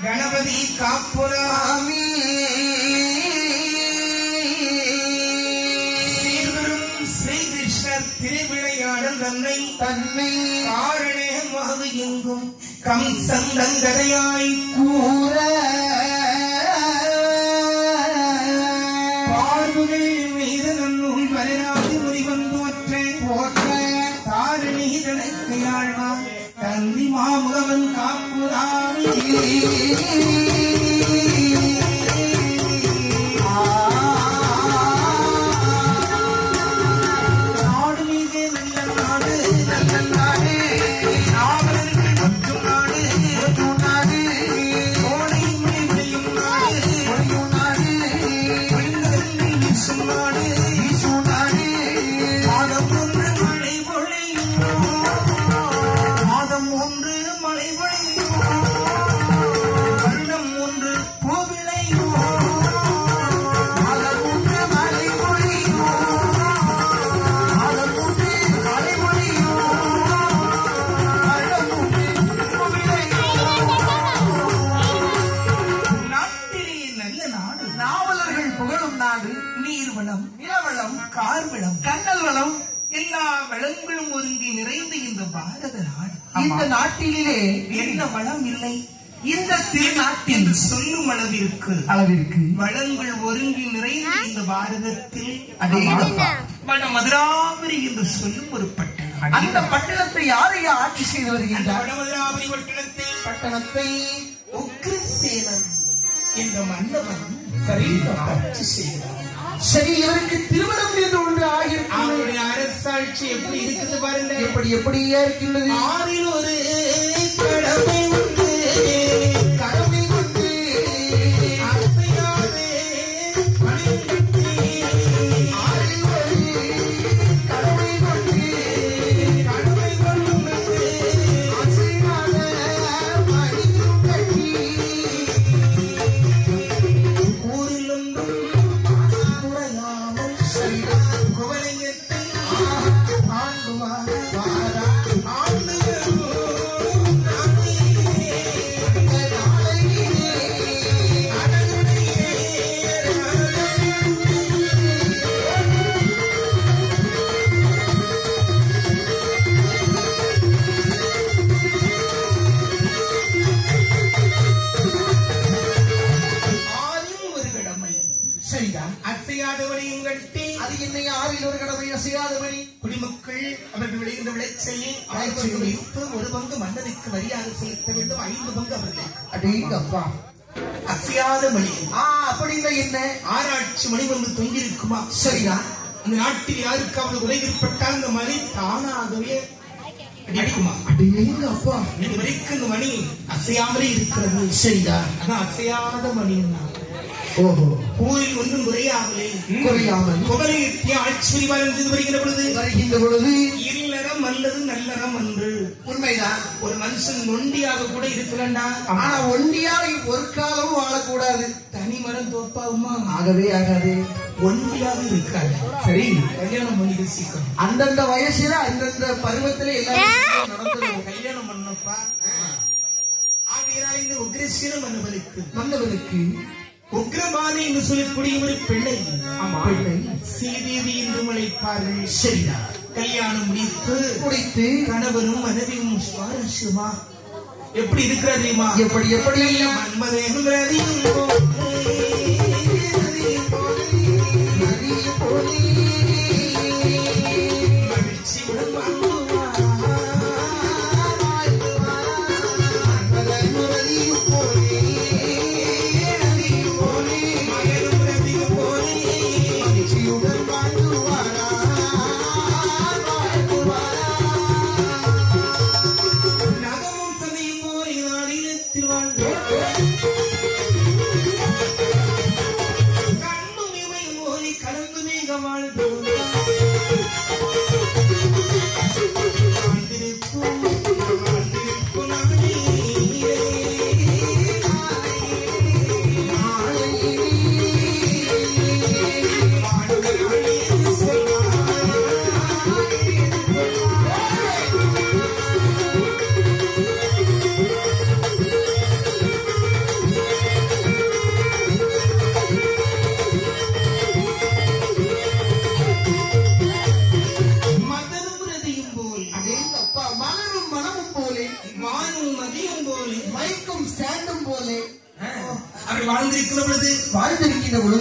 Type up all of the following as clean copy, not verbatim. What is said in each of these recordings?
கணபதி காப்புராமி ஸ்ரீகிருஷ்ணர் திருவிளையாடல் தன்னை காரணமாக எங்கும் கம்சந்தங்கரையாய் கூற பார்வுகள் மீது நன்னூல் வரலாறு முறிவன் போற்ற தாரணி தனக்கு ஆழ்வான் தந்தி மாமுகவன் காப்புராமி இந்த நாட்டிலே என்ன வளம் இல்லை. இந்த திருநாட்டில் சொல்லும் அளவிற்கு வளங்கள் ஒருங்கி நிறைந்த இந்த பாரதத்தில் வட மதுராபுரி என்று சொல்லும் ஒரு பட்டணம். அந்த பட்டணத்தை யாரையா ஆட்சி செய்து வருகின்றார்? வடமதுராபுரி பட்டணத்தை உக்ரசேனன் என்ற மன்னவன் ஆட்சி செய்கிறார். சரி, இவருக்கு திருமணம் என்று ஒன்று ஆகியிருக்கிறது. அவருடைய அரசாட்சி எப்படி இருக்குது பாருங்க. எப்படியா இருக்கின்றது? ஆறில் ஒரு கடமை உண்டு, கடமை கொண்டு அசையாதே மணிக்கட்டி. ஆறில் ஒரு கடமை கொண்டு அசையாத மணிக்கட்டி. ஊரிலும் குவலையத்தை ஆண்டுவாரா ஆண்டு அசையாதவனையும் கட்டி. அது என்னை ஆறில் ஒரு கடமை அசையாதவனி. குடிமக்கள் அவர்கள் விளைகின்ற விளைச்சலில் வைத்து ஒரு பங்கு மன்னருக்கு வரியாக செலுத்த வேண்டும், 5 பங்கு அவர்களுக்கு. அடேங்கப்பா, அசையாத மணி. அப்படின்னா என்ன? ஆராய்ச்சி மணி வந்து தொங்கியிருக்குமா? சரிதான். இந்த நாட்டில் யாருக்காவது உரை ஏற்பட்டால் இந்த மணி தானாகவே அடிக்குமா? அடேங்கப்பா, இது வரைக்கும் இந்த மணி அசையாமலே இருக்கிறது. சரிதான். அதான் அசையாத மணி. ஓஹோ, ஊரில் ஒன்றும் குறையாமல் குமரையத்தை ஆட்சி வருகின்ற பொழுது இல்லறம் அல்லது நல்லறம் என்று. உண்மைதான். ஒரு மனுஷன் ஒண்டியாக கூட இருக்கலண்டா, ஆனா ஒண்டியாக ஒரு காலம் வாழக்கூடாது. தனி மரம் தோப்பாகுமா? ஆகவே ஆகாது. ஒண்டியாக இருக்காது. சரி, கல்யாணம் பண்ணி சீக்கிரம். அந்தந்த வயசுல அந்தந்த பருவத்துல எல்லாரும் நடந்துடும். கல்யாணம் பண்ணப்பா. ஆகையால் இந்த உக்ரசீன மன்னவனுக்கு உக்ரபாணி என்று சொல்லக்கூடிய ஒரு பெண்ணை சீதேவி என்று அழைப்பார்கள். சரியா, கல்யாணம் முடித்து கணவனும் மனைவியும் சுவாரஸ்யமா எப்படி இருக்கிறதுமா? எப்படி மன்மதேனும் நகமும் சதையும் போல் நாடினத்தில் வாழ்ந்து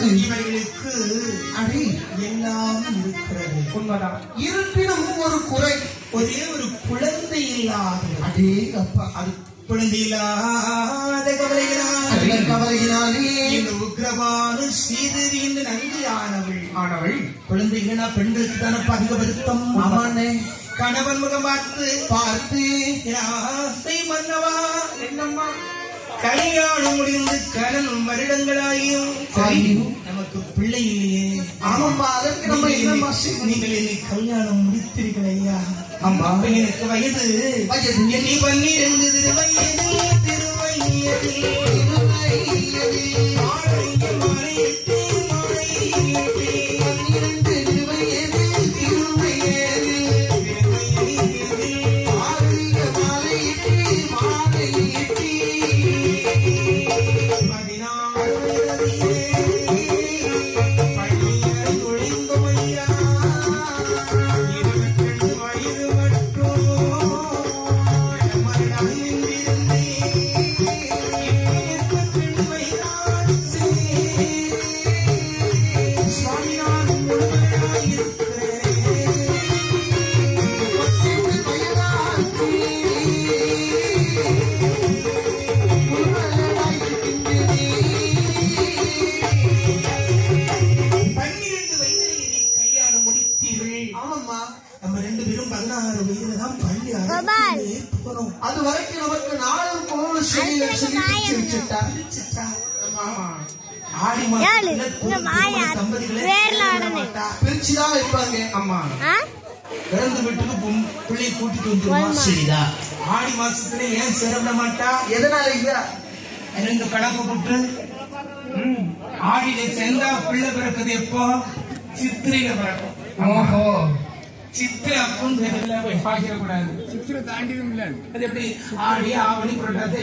பொழுது இவர்களுக்கு அடி எல்லாம் இருக்கிறது. உண்மைதான். இருப்பினும் ஒரு குறை, ஒரே ஒரு குழந்தை இல்லாத அடே அப்பா, அது குழந்தை இல்லாத கவலையினாலே இந்த உக்ரமான சீதேவி நன்றி ஆனவள் குழந்தைகளா பெண்களுக்கு தானப்ப அதிக வருத்தம். ஆமாண்ணே. கணவன் முகம் பார்த்து ஆசை மன்னவா என்னம்மா கல்யாணம் முடிந்து கடன் வருடங்களாயும் நமக்கு பிள்ளை இல்லையே. ஆமாம்மா, அதற்கு நம்ம நீங்கள் என்னை கல்யாணம் முடித்தீர்கள் ஐயா. ஆமா, எனக்கு வயது என்னை 12 அது வரைக்கும் நமக்கு 4 பொருள் ஆடி பிரிச்சுதான் வைப்பாங்க. அம்மா பிறந்த வீட்டுக்கு பிள்ளையை கூட்டிட்டு வந்துருவான். சரிதா, ஆடி மாசத்துல ஏன் சேரவிட மாட்டா? எதனால ஐயா? 2 கணக்கு போட்டு ஆடியில சேர்ந்தா பிள்ளை பிறக்குது எப்போ? சித்திரையில பிறக்கும். ஓஹோ, சித்திரை அப்புன்னு பாக்கிடக்கூடாது. சித்திரை தாண்டி அது எப்படி ஆடி ஆவணி புரட்டாசி